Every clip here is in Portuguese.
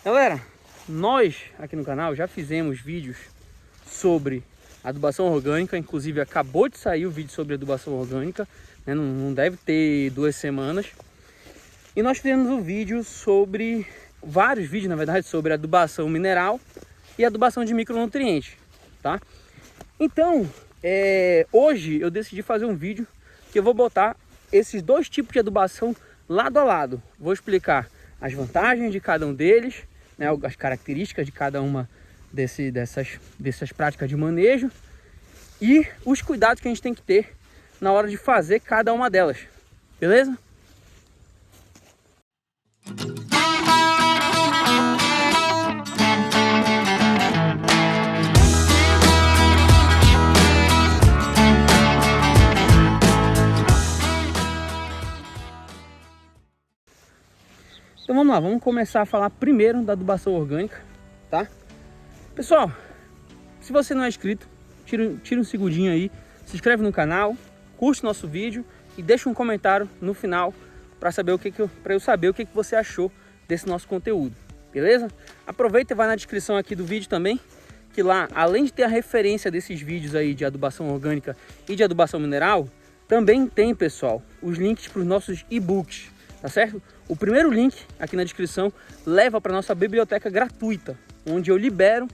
Galera, nós aqui no canal já fizemos vídeos sobre adubação orgânica, inclusive acabou de sair o vídeo sobre adubação orgânica, né? Não deve ter 2 semanas. E nós fizemos um vídeo sobre, vários vídeos na verdade, sobre adubação mineral e adubação de micronutrientes, tá? Então, hoje eu decidi fazer um vídeo que eu vou botar esses 2 tipos de adubação lado a lado. Vou explicar as vantagens de cada um deles, né, as características de cada uma dessas práticas de manejo e os cuidados que a gente tem que ter na hora de fazer cada uma delas, beleza? Então vamos lá, vamos começar a falar primeiro da adubação orgânica, tá? Pessoal, se você não é inscrito, tira um segundinho aí, se inscreve no canal, curte nosso vídeo e deixa um comentário no final para eu saber o que você achou desse nosso conteúdo, beleza? Aproveita e vai na descrição aqui do vídeo também, que lá, além de ter a referência desses vídeos aí de adubação orgânica e de adubação mineral, também tem, pessoal, os links para os nossos e-books, tá certo? O primeiro link aqui na descrição leva para nossa biblioteca gratuita, onde eu libero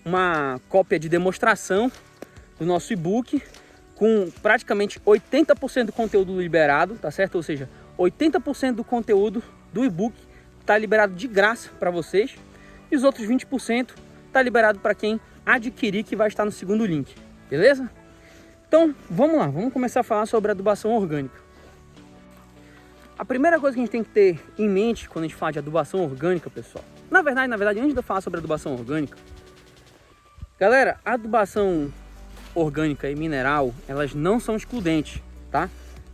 uma cópia de demonstração do nosso e-book com praticamente 80% do conteúdo liberado, tá certo? Ou seja, 80% do conteúdo do e-book está liberado de graça para vocês e os outros 20% está liberado para quem adquirir, que vai estar no segundo link, beleza? Então vamos lá, vamos começar a falar sobre adubação orgânica. A primeira coisa que a gente tem que ter em mente quando a gente fala de adubação orgânica, pessoal, na verdade, antes de eu falar sobre adubação orgânica, galera, a adubação orgânica e mineral, elas não são excludentes, tá?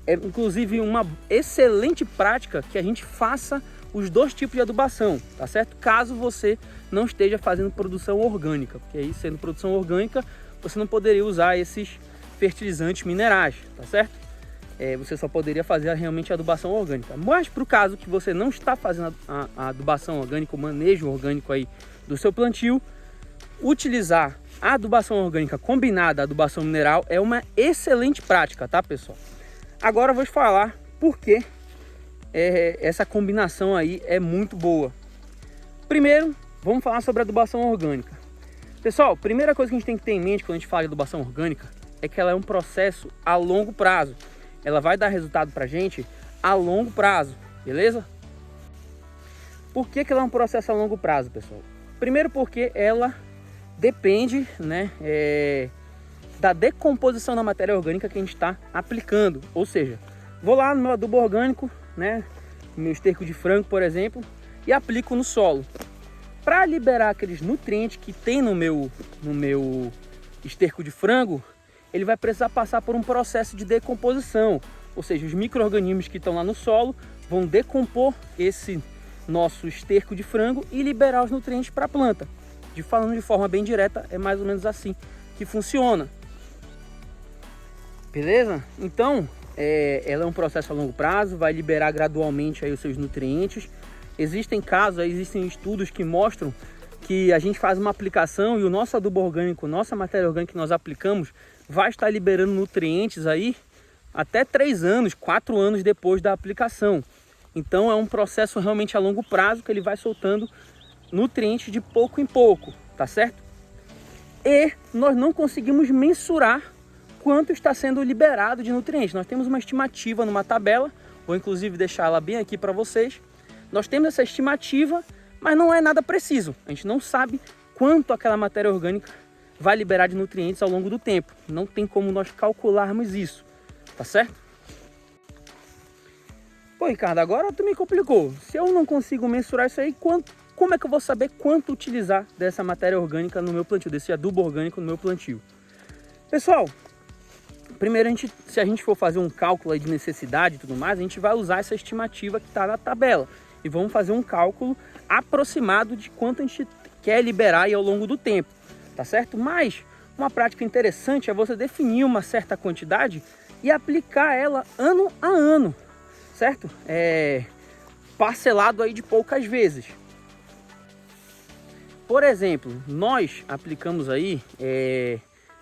É inclusive uma excelente prática que a gente faça os 2 tipos de adubação, tá certo? Caso você não esteja fazendo produção orgânica, porque aí, sendo produção orgânica, você não poderia usar esses fertilizantes minerais, tá certo? Você só poderia fazer realmente a adubação orgânica. Mas para o caso que você não está fazendo a adubação orgânica, o manejo orgânico aí do seu plantio, utilizar a adubação orgânica combinada à adubação mineral é uma excelente prática, tá, pessoal? Agora eu vou te falar por que essa combinação aí é muito boa. Primeiro, vamos falar sobre a adubação orgânica. Pessoal, primeira coisa que a gente tem que ter em mente quando a gente fala de adubação orgânica é que ela é um processo a longo prazo. Ela vai dar resultado pra gente a longo prazo, beleza? Por que ela é um processo a longo prazo, pessoal? Primeiro porque ela depende, né, da decomposição da matéria orgânica que a gente está aplicando. Ou seja, vou lá no meu adubo orgânico, né, no meu esterco de frango, por exemplo, e aplico no solo. Para liberar aqueles nutrientes que tem no meu esterco de frango, ele vai precisar passar por um processo de decomposição, ou seja, os micro-organismos que estão lá no solo vão decompor esse nosso esterco de frango e liberar os nutrientes para a planta. Falando de forma bem direta, é mais ou menos assim que funciona, beleza? Então, ela é um processo a longo prazo, vai liberar gradualmente aí os seus nutrientes. Existem casos, existem estudos que mostram que a gente faz uma aplicação e o nosso adubo orgânico, nossa matéria orgânica que nós aplicamos, vai estar liberando nutrientes aí até 3 anos, 4 anos depois da aplicação. Então é um processo realmente a longo prazo que ele vai soltando nutrientes de pouco em pouco, tá certo? E nós não conseguimos mensurar quanto está sendo liberado de nutrientes. Nós temos uma estimativa numa tabela, vou inclusive deixar ela bem aqui para vocês. Nós temos essa estimativa, mas não é nada preciso. A gente não sabe quanto aquela matéria orgânica vai liberar de nutrientes ao longo do tempo. Não tem como nós calcularmos isso, tá certo? Pô, Ricardo, agora tu me complicou. Se eu não consigo mensurar isso aí, como é que eu vou saber quanto utilizar dessa matéria orgânica no meu plantio, desse adubo orgânico no meu plantio? Pessoal, primeiro, se a gente for fazer um cálculo aí de necessidade e tudo mais, a gente vai usar essa estimativa que está na tabela e vamos fazer um cálculo aproximado de quanto a gente quer liberar aí ao longo do tempo, tá certo? Mas uma prática interessante é você definir uma certa quantidade e aplicar ela ano a ano, certo? Parcelado aí de poucas vezes. Por exemplo, nós aplicamos aí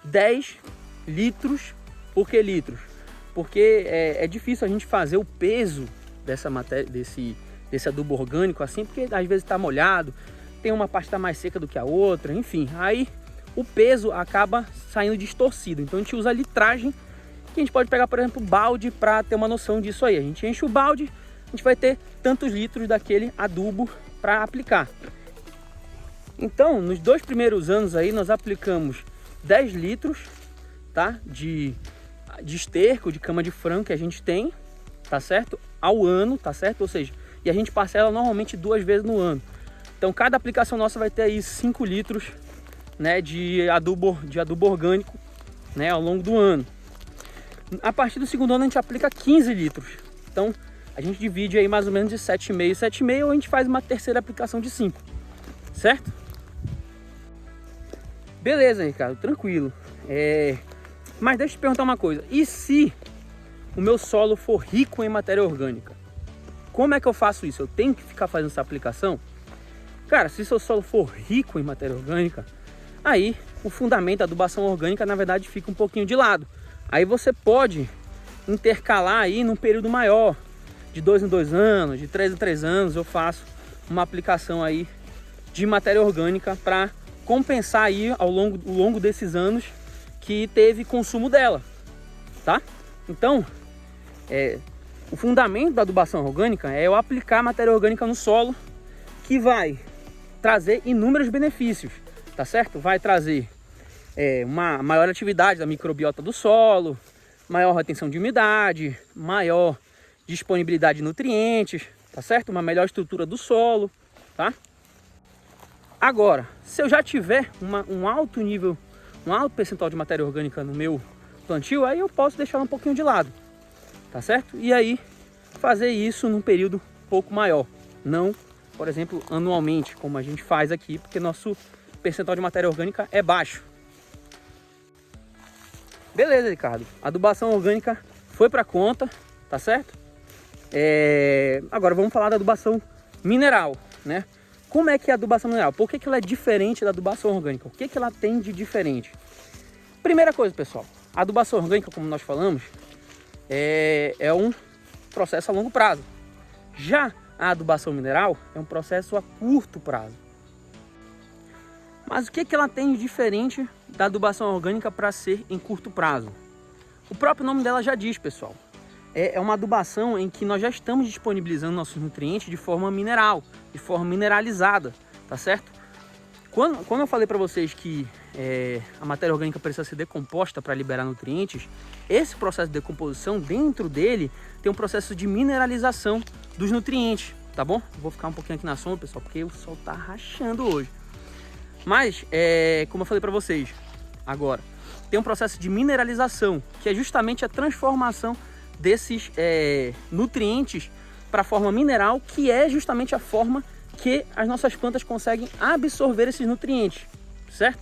10 litros. Por que litros? Porque é difícil a gente fazer o peso dessa matéria, desse adubo orgânico assim, porque às vezes está molhado, tem uma parte que está mais seca do que a outra, enfim, aí o peso acaba saindo distorcido. Então a gente usa a litragem, que a gente pode pegar, por exemplo, balde, para ter uma noção disso aí. A gente enche o balde, a gente vai ter tantos litros daquele adubo para aplicar. Então, nos 2 primeiros anos aí, nós aplicamos 10 litros, tá? De esterco, de cama de frango que a gente tem, tá certo? Ao ano, tá certo? Ou seja, e a gente parcela normalmente 2 vezes no ano. Então, cada aplicação nossa vai ter aí 5 litros, né, de adubo orgânico, né, ao longo do ano. A partir do segundo ano, a gente aplica 15 litros. Então, a gente divide aí mais ou menos de 7,5, ou a gente faz uma terceira aplicação de 5, certo? Beleza, Ricardo, tranquilo. Mas deixa eu te perguntar uma coisa. E se o meu solo for rico em matéria orgânica? Como é que eu faço isso? Eu tenho que ficar fazendo essa aplicação? Cara, se seu solo for rico em matéria orgânica, aí o fundamento da adubação orgânica, na verdade, fica um pouquinho de lado. Aí você pode intercalar aí num período maior, de 2 em 2 anos, de 3 em 3 anos, eu faço uma aplicação aí de matéria orgânica para compensar aí ao longo desses anos que teve consumo dela, tá? Então, o fundamento da adubação orgânica é eu aplicar matéria orgânica no solo, que vai trazer inúmeros benefícios, tá certo? Vai trazer uma maior atividade da microbiota do solo, maior retenção de umidade, maior disponibilidade de nutrientes, tá certo? Uma melhor estrutura do solo, tá? Agora, se eu já tiver um alto nível, um alto percentual de matéria orgânica no meu plantio, aí eu posso deixar um pouquinho de lado, tá certo? E aí fazer isso num período um pouco maior, não, por exemplo, anualmente, como a gente faz aqui, porque nosso percentual de matéria orgânica é baixo. Beleza, Ricardo, a adubação orgânica foi para conta, tá certo? Agora vamos falar da adubação mineral, né? Como é que é a adubação mineral? Por que ela é diferente da adubação orgânica? O que ela tem de diferente? Primeira coisa, pessoal, a adubação orgânica, como nós falamos, é um processo a longo prazo. Já a adubação mineral é um processo a curto prazo. Mas o que ela tem de diferente da adubação orgânica para ser em curto prazo? O próprio nome dela já diz, pessoal. É uma adubação em que nós já estamos disponibilizando nossos nutrientes de forma mineral, de forma mineralizada, tá certo? Quando eu falei para vocês que a matéria orgânica precisa ser decomposta para liberar nutrientes, esse processo de decomposição, dentro dele, tem um processo de mineralização dos nutrientes, tá bom? Vou ficar um pouquinho aqui na sombra, pessoal, porque o sol tá rachando hoje. Mas, como eu falei para vocês, agora, tem um processo de mineralização, que é justamente a transformação desses nutrientes para a forma mineral, que é justamente a forma que as nossas plantas conseguem absorver esses nutrientes, certo?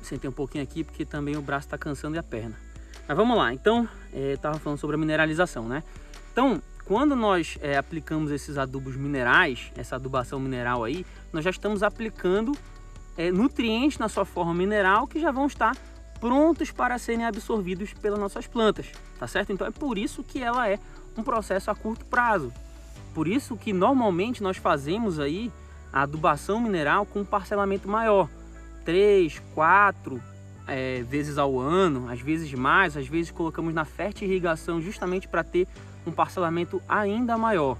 Sentei um pouquinho aqui porque também o braço está cansando e a perna. Mas vamos lá, então, estava falando sobre a mineralização, né? Então, quando nós aplicamos esses adubos minerais, essa adubação mineral aí, nós já estamos aplicando nutrientes na sua forma mineral que já vão estar prontos para serem absorvidos pelas nossas plantas, tá certo? Então é por isso que ela é um processo a curto prazo. Por isso que normalmente nós fazemos aí a adubação mineral com um parcelamento maior, 3, 4 vezes ao ano, às vezes mais, às vezes colocamos na fertirrigação justamente para ter um parcelamento ainda maior,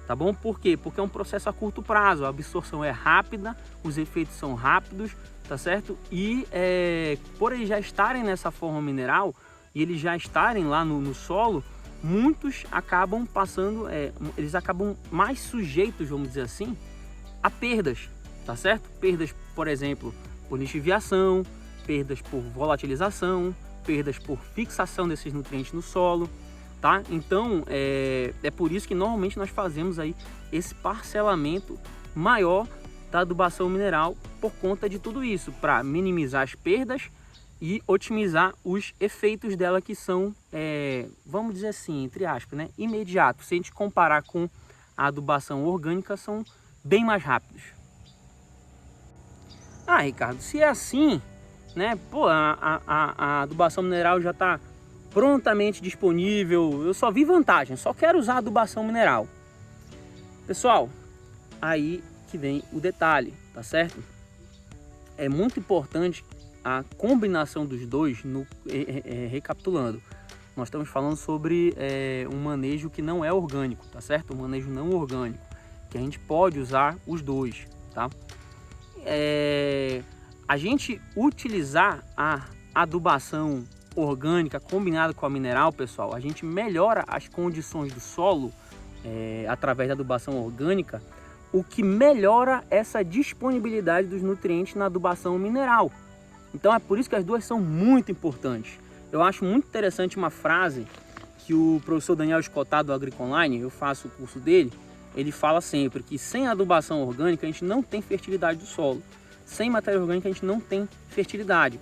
tá bom? Por quê? Porque é um processo a curto prazo, a absorção é rápida, os efeitos são rápidos, tá certo? E por eles já estarem nessa forma mineral e eles já estarem lá no solo, muitos acabam passando, eles acabam mais sujeitos, vamos dizer assim, a perdas, tá certo? Perdas, por exemplo, por lixiviação, perdas por volatilização, perdas por fixação desses nutrientes no solo, tá? Então, é por isso que normalmente nós fazemos aí esse parcelamento maior da adubação mineral por conta de tudo isso, para minimizar as perdas e otimizar os efeitos dela, que são, vamos dizer assim, entre aspas, né, imediatos. Se a gente comparar com a adubação orgânica, são bem mais rápidos. Ah, Ricardo, se é assim, né? Pô, a adubação mineral já está prontamente disponível. Eu só vi vantagem, só quero usar adubação mineral. Pessoal, aí que vem o detalhe, tá certo? É muito importante a combinação dos dois, recapitulando. Nós estamos falando sobre um manejo que não é orgânico, tá certo? Um manejo não orgânico, que a gente pode usar os dois, tá? A gente utilizar a adubação orgânica combinada com a mineral, pessoal, a gente melhora as condições do solo através da adubação orgânica, o que melhora essa disponibilidade dos nutrientes na adubação mineral. Então é por isso que as duas são muito importantes. Eu acho muito interessante uma frase que o professor Daniel Escotado do AgriConline, eu faço o curso dele, ele fala sempre que sem adubação orgânica a gente não tem fertilidade do solo. Sem matéria orgânica a gente não tem fertilidade,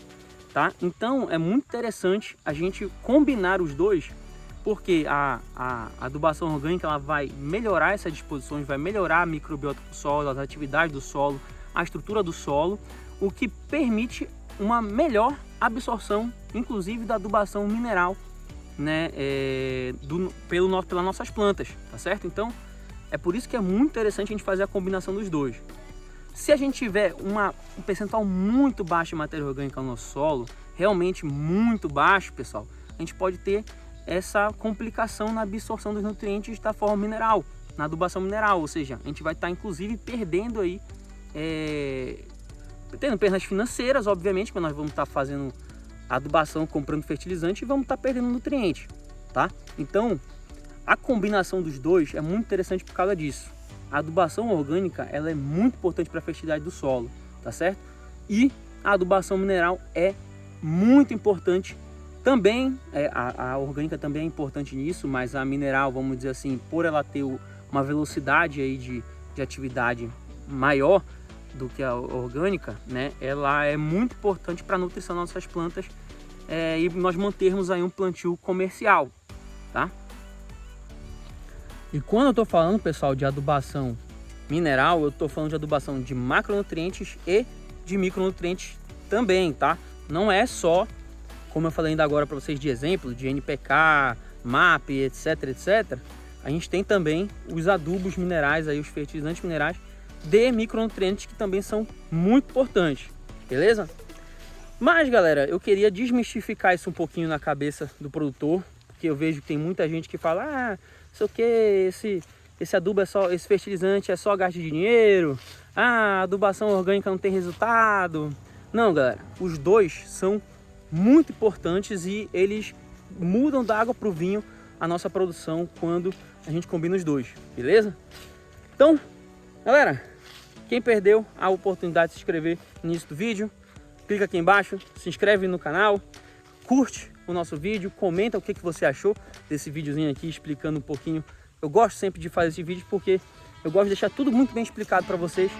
tá? Então é muito interessante a gente combinar os dois, porque a adubação orgânica ela vai melhorar essas disposições, vai melhorar a microbiota do solo, as atividades do solo, a estrutura do solo, o que permite uma melhor absorção, inclusive da adubação mineral, né, pelas nossas plantas, tá certo? Então é por isso que é muito interessante a gente fazer a combinação dos dois. Se a gente tiver um percentual muito baixo de matéria orgânica no nosso solo, realmente muito baixo, pessoal, a gente pode ter essa complicação na absorção dos nutrientes da forma mineral, na adubação mineral, ou seja, a gente vai estar inclusive perdendo aí, tendo perdas financeiras, obviamente, porque nós vamos estar fazendo adubação, comprando fertilizante e vamos estar perdendo nutriente, tá? Então, a combinação dos dois é muito interessante por causa disso. A adubação orgânica, ela é muito importante para a fertilidade do solo, tá certo? E a adubação mineral é muito importante também, a orgânica também é importante nisso, mas a mineral, vamos dizer assim, por ela ter uma velocidade aí de atividade maior do que a orgânica, né? Ela é muito importante para a nutrição das nossas plantas e nós mantermos aí um plantio comercial, tá? E quando eu estou falando, pessoal, de adubação mineral, eu estou falando de adubação de macronutrientes e de micronutrientes também, tá? Não é só, como eu falei ainda agora para vocês de exemplo, de NPK, MAP, etc, etc. A gente tem também os adubos minerais, aí, os fertilizantes minerais de micronutrientes que também são muito importantes, beleza? Mas, galera, eu queria desmistificar isso um pouquinho na cabeça do produtor, porque eu vejo que tem muita gente que fala, sei o que, esse adubo esse fertilizante é só gasto de dinheiro, a adubação orgânica não tem resultado. Não, galera, os dois são muito importantes e eles mudam da água para o vinho a nossa produção quando a gente combina os dois, beleza? Então, galera, quem perdeu a oportunidade de se inscrever no início do vídeo, clica aqui embaixo, se inscreve no canal, curte o nosso vídeo, comenta o que você achou desse videozinho aqui explicando um pouquinho. Eu gosto sempre de fazer esse vídeo porque eu gosto de deixar tudo muito bem explicado para vocês.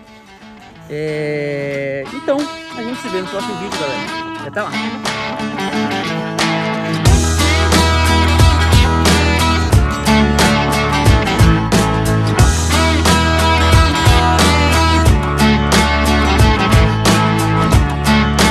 Então, a gente se vê no próximo vídeo, galera. Até lá!